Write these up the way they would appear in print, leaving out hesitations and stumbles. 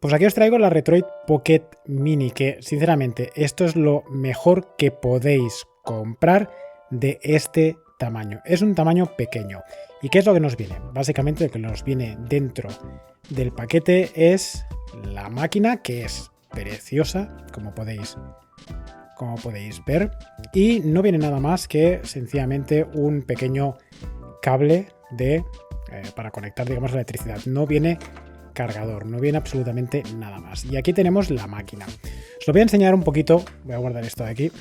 Pues aquí os traigo la Retroid Pocket Mini, que sinceramente esto es lo mejor que podéis comprar de este tamaño. Es un tamaño pequeño. ¿Y qué es lo que nos viene? Básicamente lo que nos viene dentro del paquete es la máquina, que es preciosa, como podéis ver, y no viene nada más que sencillamente un pequeño cable para conectar, digamos, la electricidad. No viene cargador, no viene absolutamente nada más. Y aquí tenemos la máquina. Os lo voy a enseñar un poquito. Voy a guardar esto de aquí.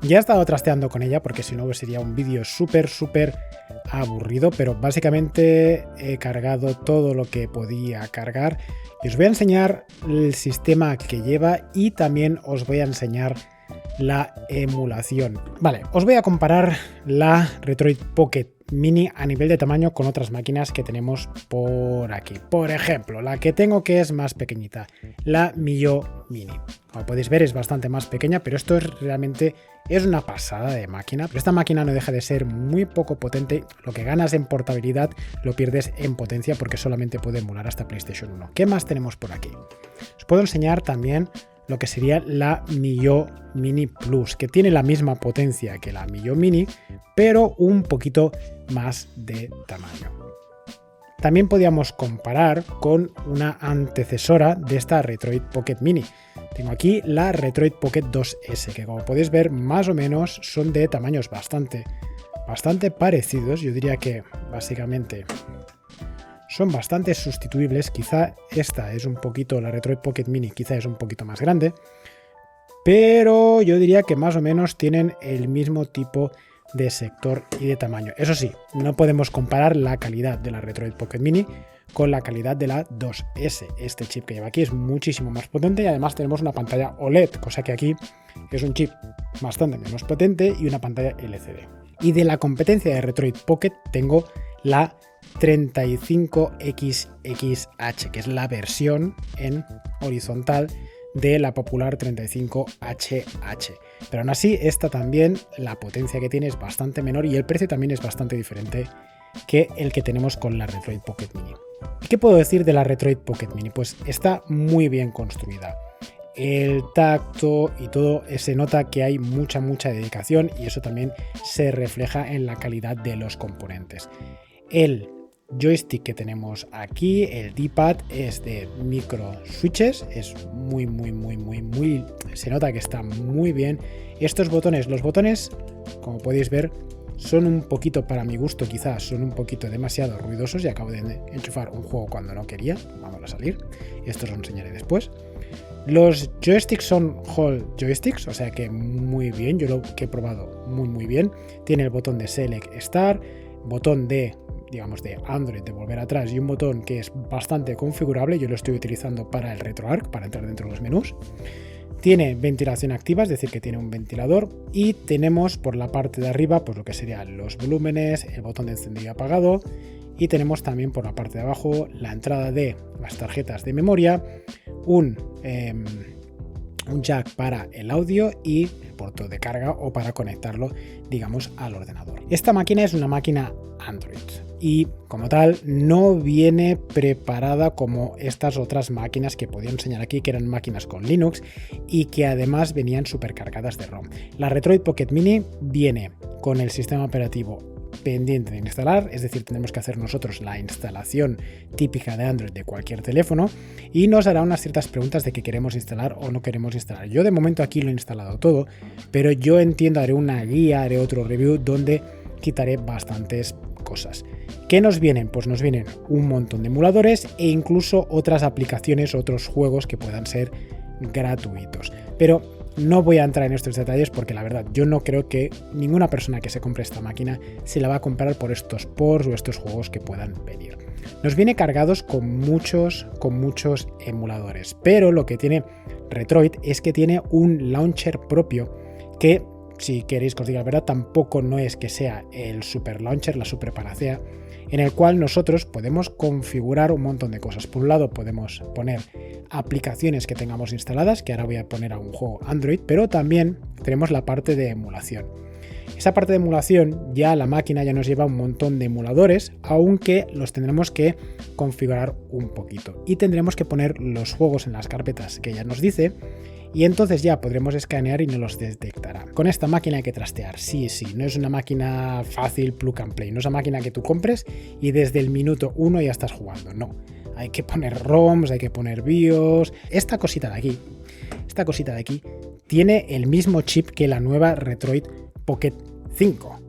Ya he estado trasteando con ella porque si no sería un vídeo súper aburrido, pero básicamente he cargado todo lo que podía cargar y os voy a enseñar el sistema que lleva y también os voy a enseñar la emulación. Vale, os voy a comparar la Retroid Pocket Mini a nivel de tamaño con otras máquinas que tenemos por aquí. Por ejemplo, la que tengo, que es más pequeñita, la Miyoo Mini. Como podéis ver, es bastante más pequeña, pero esto realmente es una pasada de máquina. Pero esta máquina no deja de ser muy poco potente. Lo que ganas en portabilidad lo pierdes en potencia porque solamente puede emular hasta PlayStation 1. ¿Qué más tenemos por aquí? Os puedo enseñar también lo que sería la Miyoo Mini Plus, que tiene la misma potencia que la Miyoo Mini, pero un poquito más de tamaño. También podíamos comparar con una antecesora de esta Retroid Pocket Mini. Tengo aquí la Retroid Pocket 2S, que como podéis ver, más o menos son de tamaños bastante parecidos. Yo diría que básicamente son bastante sustituibles. Quizá esta es un poquito, la Retroid Pocket Mini quizá es un poquito más grande, pero yo diría que más o menos tienen el mismo tipo de sector y de tamaño. Eso sí, no podemos comparar la calidad de la Retroid Pocket Mini con la calidad de la 2S. Este chip que lleva aquí es muchísimo más potente y además tenemos una pantalla OLED, cosa que aquí es un chip bastante menos potente y una pantalla LCD. Y de la competencia de Retroid Pocket tengo la 35XXH, que es la versión en horizontal de la popular 35HH. Pero aún así, esta también, la potencia que tiene es bastante menor y el precio también es bastante diferente que el que tenemos con la Retroid Pocket Mini. ¿Qué puedo decir de la Retroid Pocket Mini? Pues está muy bien construida. El tacto y todo, se nota que hay mucha dedicación y eso también se refleja en la calidad de los componentes. El joystick que tenemos aquí, el D-pad, es de micro switches, es muy, se nota que está muy bien. Estos botones, los botones, como podéis ver, son un poquito, para mi gusto quizás, son un poquito demasiado ruidosos y acabo de enchufar un juego cuando no quería. Vamos a salir, esto os lo enseñaré después. Los joysticks son Hall joysticks, o sea que muy bien, yo lo que he probado muy bien. Tiene el botón de Select Start, botón de Android de volver atrás y un botón que es bastante configurable. Yo lo estoy utilizando para el RetroArch, para entrar dentro de los menús. Tiene ventilación activa, es decir que tiene un ventilador, y tenemos por la parte de arriba pues lo que serían los volúmenes, el botón de encendido y apagado, y tenemos también por la parte de abajo la entrada de las tarjetas de memoria, un jack para el audio y el puerto de carga o para conectarlo, digamos, al ordenador. Esta máquina es una máquina Android y como tal no viene preparada como estas otras máquinas que podía enseñar aquí, que eran máquinas con Linux y que además venían supercargadas de ROM. La Retroid Pocket Mini viene con el sistema operativo pendiente de instalar, es decir, tenemos que hacer nosotros la instalación típica de Android de cualquier teléfono y nos hará unas ciertas preguntas de qué queremos instalar o no queremos instalar. Yo de momento aquí lo he instalado todo, pero yo entiendo, haré una guía, haré otro review donde quitaré bastantes cosas. ¿Qué nos vienen? Pues nos vienen un montón de emuladores e incluso otras aplicaciones, otros juegos que puedan ser gratuitos. Pero no voy a entrar en estos detalles porque la verdad yo no creo que ninguna persona que se compre esta máquina se la va a comprar por estos ports o estos juegos que puedan venir. Nos viene cargados con muchos emuladores, pero lo que tiene Retroid es que tiene un launcher propio que, si queréis que os diga la verdad, tampoco no es que sea el super launcher, la super panacea, en el cual nosotros podemos configurar un montón de cosas. Por un lado podemos poner aplicaciones que tengamos instaladas, que ahora voy a poner a un juego Android, pero también tenemos la parte de emulación. Esa parte de emulación, ya la máquina ya nos lleva un montón de emuladores, aunque los tendremos que configurar un poquito. Y tendremos que poner los juegos en las carpetas que ella nos dice, y entonces ya podremos escanear y nos los detectará. Con esta máquina hay que trastear, sí, no es una máquina fácil plug and play, no es una máquina que tú compres y desde el minuto 1 ya estás jugando, no. Hay que poner ROMs, hay que poner BIOS. Esta cosita de aquí tiene el mismo chip que la nueva Retroid Pocket 5.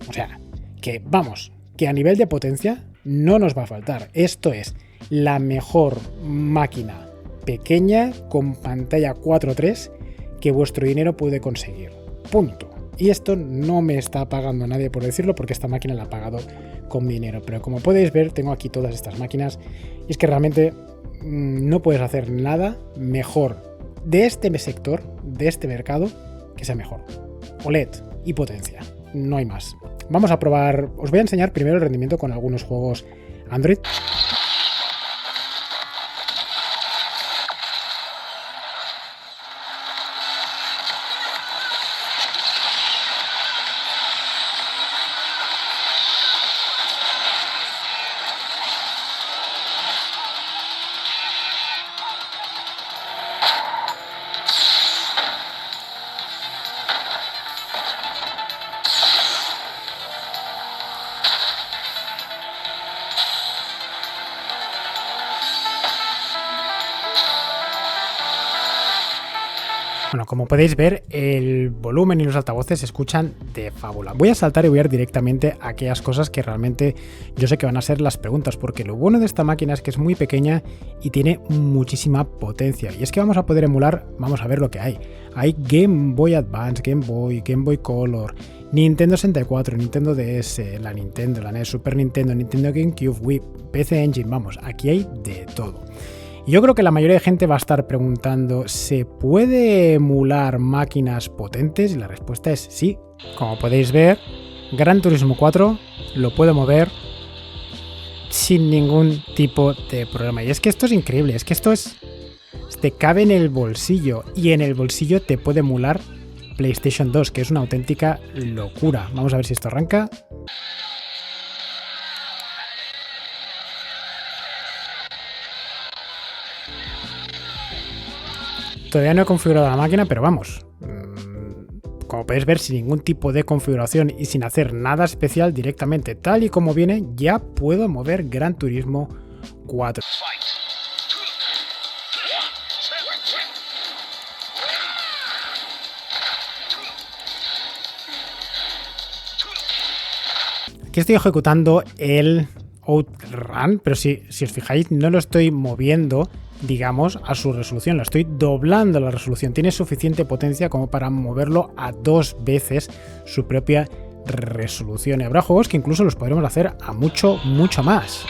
O sea, que vamos, que a nivel de potencia no nos va a faltar. Esto es la mejor máquina pequeña con pantalla 4.3 que vuestro dinero puede conseguir. Punto. Y esto no me está pagando nadie por decirlo, porque esta máquina la he pagado con mi dinero. Pero como podéis ver, tengo aquí todas estas máquinas y es que realmente no puedes hacer nada mejor de este sector, de este mercado, que sea mejor. OLED y potencia, no hay más. Vamos a probar, os voy a enseñar primero el rendimiento con algunos juegos Android. Bueno, como podéis ver, el volumen y los altavoces se escuchan de fábula. Voy a saltar y voy a ir directamente a aquellas cosas que realmente yo sé que van a ser las preguntas, porque lo bueno de esta máquina es que es muy pequeña y tiene muchísima potencia. Y es que vamos a poder emular, vamos a ver lo que hay. Hay Game Boy Advance, Game Boy Color, Nintendo 64, Nintendo DS, la Nintendo, la NES, Super Nintendo, Nintendo GameCube, Wii, PC Engine, vamos, aquí hay de todo. Yo creo que la mayoría de gente va a estar preguntando, ¿se puede emular máquinas potentes? Y la respuesta es sí. Como podéis ver, Gran Turismo 4 lo puedo mover sin ningún tipo de problema. Y es que esto es increíble, es que esto te cabe en el bolsillo y en el bolsillo te puede emular PlayStation 2, que es una auténtica locura. Vamos a ver si esto arranca. Todavía no he configurado la máquina, pero vamos, como podéis ver, sin ningún tipo de configuración y sin hacer nada especial, directamente tal y como viene, ya puedo mover Gran Turismo 4. Aquí estoy ejecutando el Outrun, pero si os fijáis, no lo estoy moviendo, digamos, a su resolución, lo estoy doblando la resolución. Tiene suficiente potencia como para moverlo a 2 veces su propia resolución. Y habrá juegos que incluso los podremos hacer a mucho más.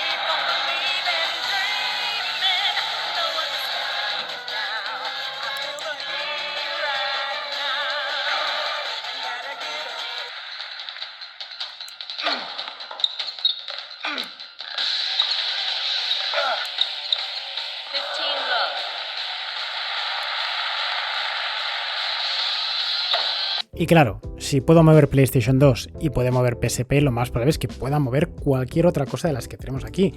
Y claro, si puedo mover PlayStation 2 y puedo mover PSP, lo más probable es que pueda mover cualquier otra cosa de las que tenemos aquí.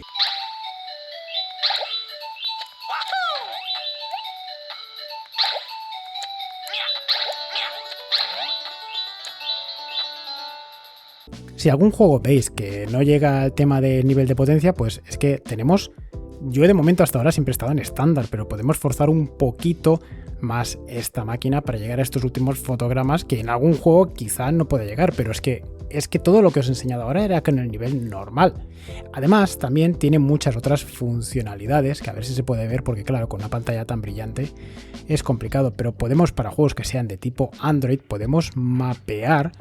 Si algún juego veis que no llega al tema de nivel de potencia, pues es que tenemos... Yo de momento hasta ahora siempre he estado en estándar, pero podemos forzar un poquito más esta máquina para llegar a estos últimos fotogramas que en algún juego quizá no puede llegar, pero es que todo lo que os he enseñado ahora era con el nivel normal. Además, también tiene muchas otras funcionalidades que a ver si se puede ver, porque claro, con una pantalla tan brillante es complicado, pero podemos, para juegos que sean de tipo Android, podemos mapear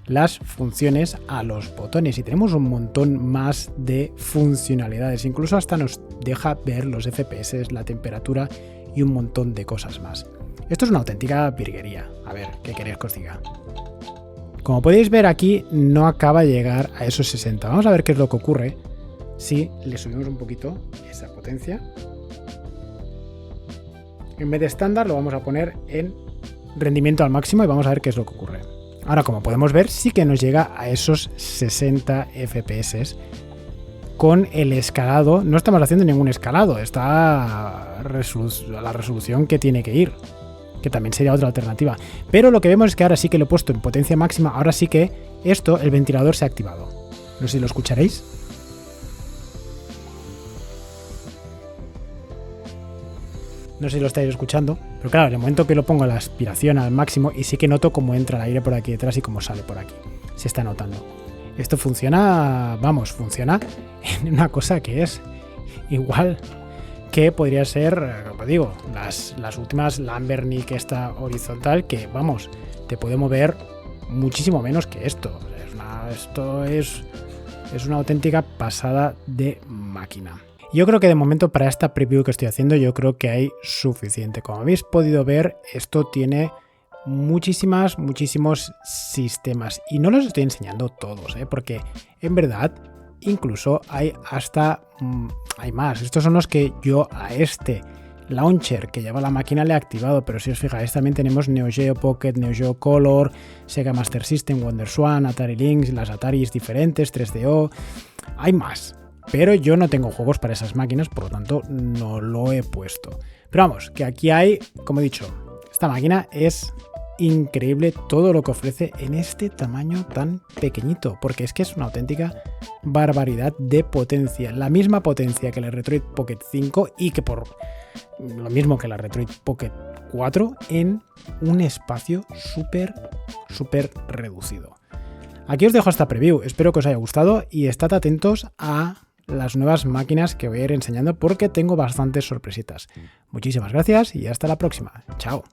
las funciones a los botones y tenemos un montón más de funcionalidades, incluso hasta nos deja ver los FPS, la temperatura y un montón de cosas más. Esto es una auténtica virguería. A ver, ¿qué queréis que os diga? Como podéis ver aquí, no acaba de llegar a esos 60. Vamos a ver qué es lo que ocurre si le subimos un poquito esa potencia. En vez de estándar lo vamos a poner en rendimiento al máximo y vamos a ver qué es lo que ocurre. Ahora, como podemos ver, sí que nos llega a esos 60 FPS. Con el escalado, no estamos haciendo ningún escalado, está a la resolución que tiene que ir, que también sería otra alternativa. Pero lo que vemos es que ahora sí que lo he puesto en potencia máxima, ahora sí que el ventilador se ha activado. No sé si lo escucharéis. No sé si lo estáis escuchando, pero claro, en el momento que lo pongo la aspiración al máximo y sí que noto cómo entra el aire por aquí detrás y cómo sale por aquí. Se está notando. Esto funciona, funciona en una cosa que es igual que podría ser, como digo, las últimas Lamborghini, esta horizontal, que te puede mover muchísimo menos que esto. Esto es una auténtica pasada de máquina. Yo creo que de momento para esta preview que estoy haciendo, yo creo que hay suficiente. Como habéis podido ver, esto tiene muchísimos sistemas y no los estoy enseñando todos, porque en verdad incluso hay más. Estos son los que yo a este launcher que lleva la máquina le he activado, pero si os fijáis también tenemos Neo Geo Pocket, Neo Geo Color, Sega Master System, WonderSwan, Atari Lynx, las Ataris diferentes, 3DO, hay más. Pero yo no tengo juegos para esas máquinas, por lo tanto no lo he puesto. Pero vamos, que aquí hay, como he dicho, esta máquina es increíble todo lo que ofrece en este tamaño tan pequeñito, porque es que es una auténtica barbaridad de potencia. La misma potencia que la Retroid Pocket 5 y que por lo mismo que la Retroid Pocket 4 en un espacio súper reducido. Aquí os dejo esta preview, espero que os haya gustado y estad atentos a las nuevas máquinas que voy a ir enseñando porque tengo bastantes sorpresitas. Muchísimas gracias y hasta la próxima. Chao.